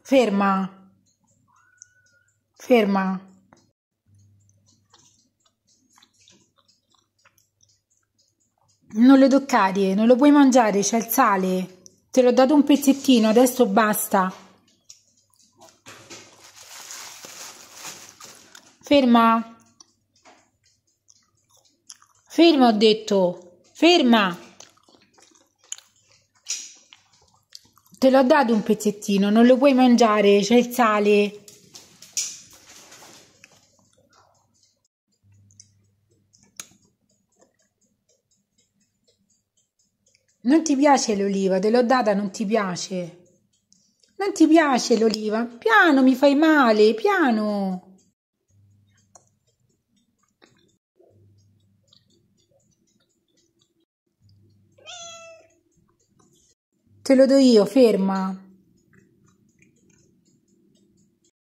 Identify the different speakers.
Speaker 1: Ferma, ferma. Non lo toccare, non lo puoi mangiare, c'è il sale. Te l'ho dato un pezzettino, adesso basta. Ferma. Ferma, ho detto. Ferma. Te l'ho dato un pezzettino, non lo puoi mangiare, c'è il sale. Non ti piace l'oliva, te l'ho data, non ti piace. Non ti piace l'oliva? Piano, mi fai male, piano. Te lo do io, ferma.